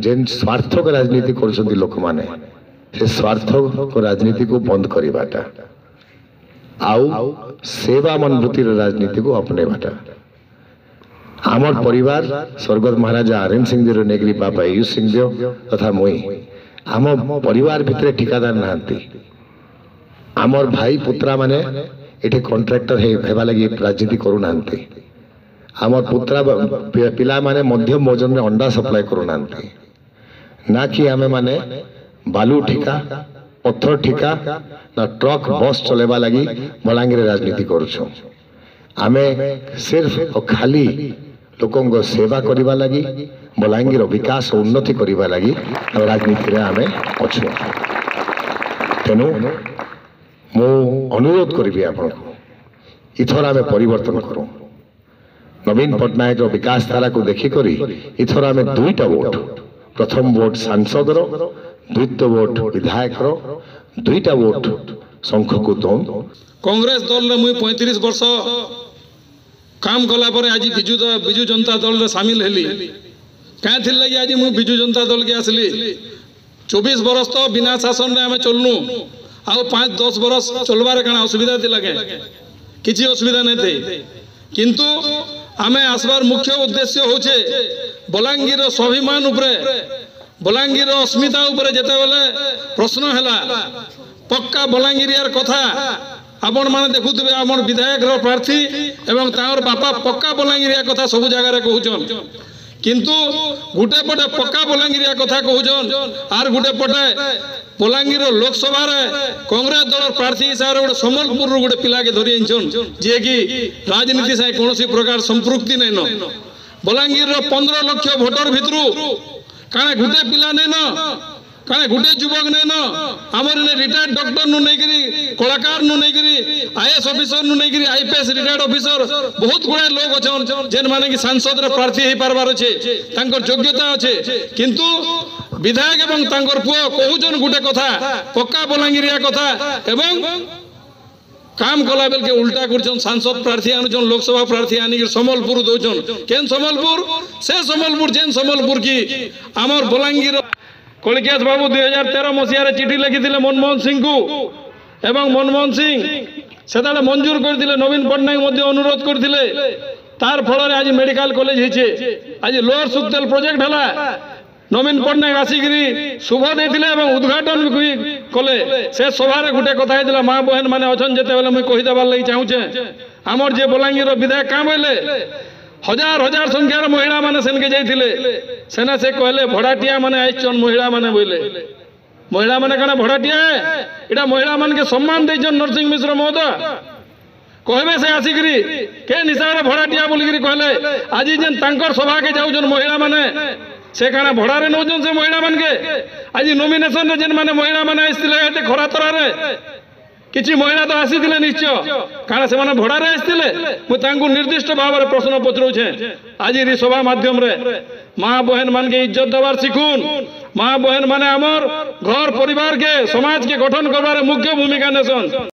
जेन स्वार्थक राजनीति कर लोक माने से स्वार्थक राजनीति को बंद करवाटा आउ सेवा मनोवृत्तिर राजनीति को अपनेबाटा आमर परिवार स्वर्गत महाराजा आर एन सिंहदेव नेगरी बाबा आयुष सिंहदेव तथा मुई आम परिवार भितर ठिकादार नहांती आमर भाई पुत्रा माने एठे कॉन्ट्रैक्टर हेबा लगी राजनीति करू नांती आमर पुत्रा पिला माने मध्यम वजन में अंडा सप्लाई करू नांती ना कि आमे माने बालू ठिका पत्थर ठिका ना ट्रक बस चलेबा लगी बलांगीर राजनीति करूछु आमे सिर्फ और खाली लोकों सेवा करबा लगी बलांगीर विकास और उन्नति करबा लगी राजनीति रे आमे अछु तेनु मु अनुरोध करिबी आपन को इथर आमे परिवर्तन करू नवीन पटनायक विकास धारा को देखि करी इथर आमे दुईटा वोट प्रथम वोट सांसद रो द्वितीय वोट विधायक रो दुईटा वोट संख को दम कांग्रेस दल रे मुई 35 वर्ष काम कला पर आज बिजू जनता दल रे शामिल हेली क्या थिल लगी आज मुई बिजू जनता दल के आसली 24 वर्ष तो बिना शासन रे आमे चलनु आउ 5-10 वर्ष चलबार काना असुविधा थी लगे किसी असुविधा नहीं थे किंतु आमे आसबार मुख्य उद्देश्य होचे बलांगीर स्वाभिमान उपरे बलांगीर अस्मिता उपरे जेते बेले प्रश्न हैला पक्का बलांगीर यार कथा आपण माने देखुथिबे हमर विधायक रो प्रार्थी एवं तार बापा पक्का बलांगीर या कथा सब जगह रे कहउछन किंतु गुटे पटे पक्का बलांगीर या कथा कहउछन आर गुटे पटे बलांगीर लोकसभा रे कांग्रेस दल प्रार्थी हिसाब रे समलपुर रो गुटे पिला के धरि आइछन जे कि राजनीति से कोनोसी प्रकार संपृक्ति नै न बलांगीर रो 15 लाख वोटर भितरु काने गुटे पिला नै न काने गुटे युवक नै न हमर ने रिटायर्ड डॉक्टर नु नै करी कलाकार नु नै करी आईएएस ऑफिसर नु नै करी आईपीएस रिटायर्ड ऑफिसर बहुत गुडे लोग अछन जेन माने कि सांसद रे प्रार्थी हे पारबार छे तांकर योग्यता अछि किंतु विधायक एवं तांकर पुओ कहउजन गुटे कथा पक्का बलांगीरिया कथा एवं काम कला बेल के उल्टा करछन सांसद प्रार्थी आनुछन लोकसभा प्रार्थी आनी समलपुर दोछन केन समलपुर से समलपुर जेन समलपुर की हमर बलांगीर कलिकेश बाबू 2013 मसीह चिठी लिखी मनमोहन सिंह को एवं मनमोहन सिंह से मंजूर करते नवीन पट्टनायक अनुरोध करते तार फल आज मेडिकल कॉलेज होचे आज लोअर सुखतेल प्रोजेक्ट है नवीन पट्टनायक आसिकी शुभ देते उद्घाटन भी कले से सभा गोटे कथा माँ बहन मैंने अच्छा जिते मुझे कहीदेवार लगी चाहूचे आमर जे बलांगीर विधायक क्या बोले हजार हजार संख्यार महिला माने सेनके जाइथिले सेना से कहले भड़ाटिया माने आइछन महिला माने बोले महिला माने कना भड़ाटिया है एटा महिला मान के सम्मान दैछन नरसिंह मिश्र महोदय कहबे से आसिकरी के निसारे भड़ाटिया बोलगिरी कहले आज जेन तांकर सभा के जाउछन महिला माने से काना भड़ा रे नौजन से महिला मान के आज नॉमिनेशन रे जेन माने महिला माने आइथिले एते खरा तरा रे किछि महिला तो आसी निश्चय कारण से माने भड़ा रे आसते मुझे निर्दिष्ट भाव में प्रश्न पचराऊे आज सभा माध्यम रे माँ बहन मान के इज्जत देवार शिखुन माँ बहन माने आमर घर परिवार के समाज के गठन करवार मुख्य भूमिका नेसन।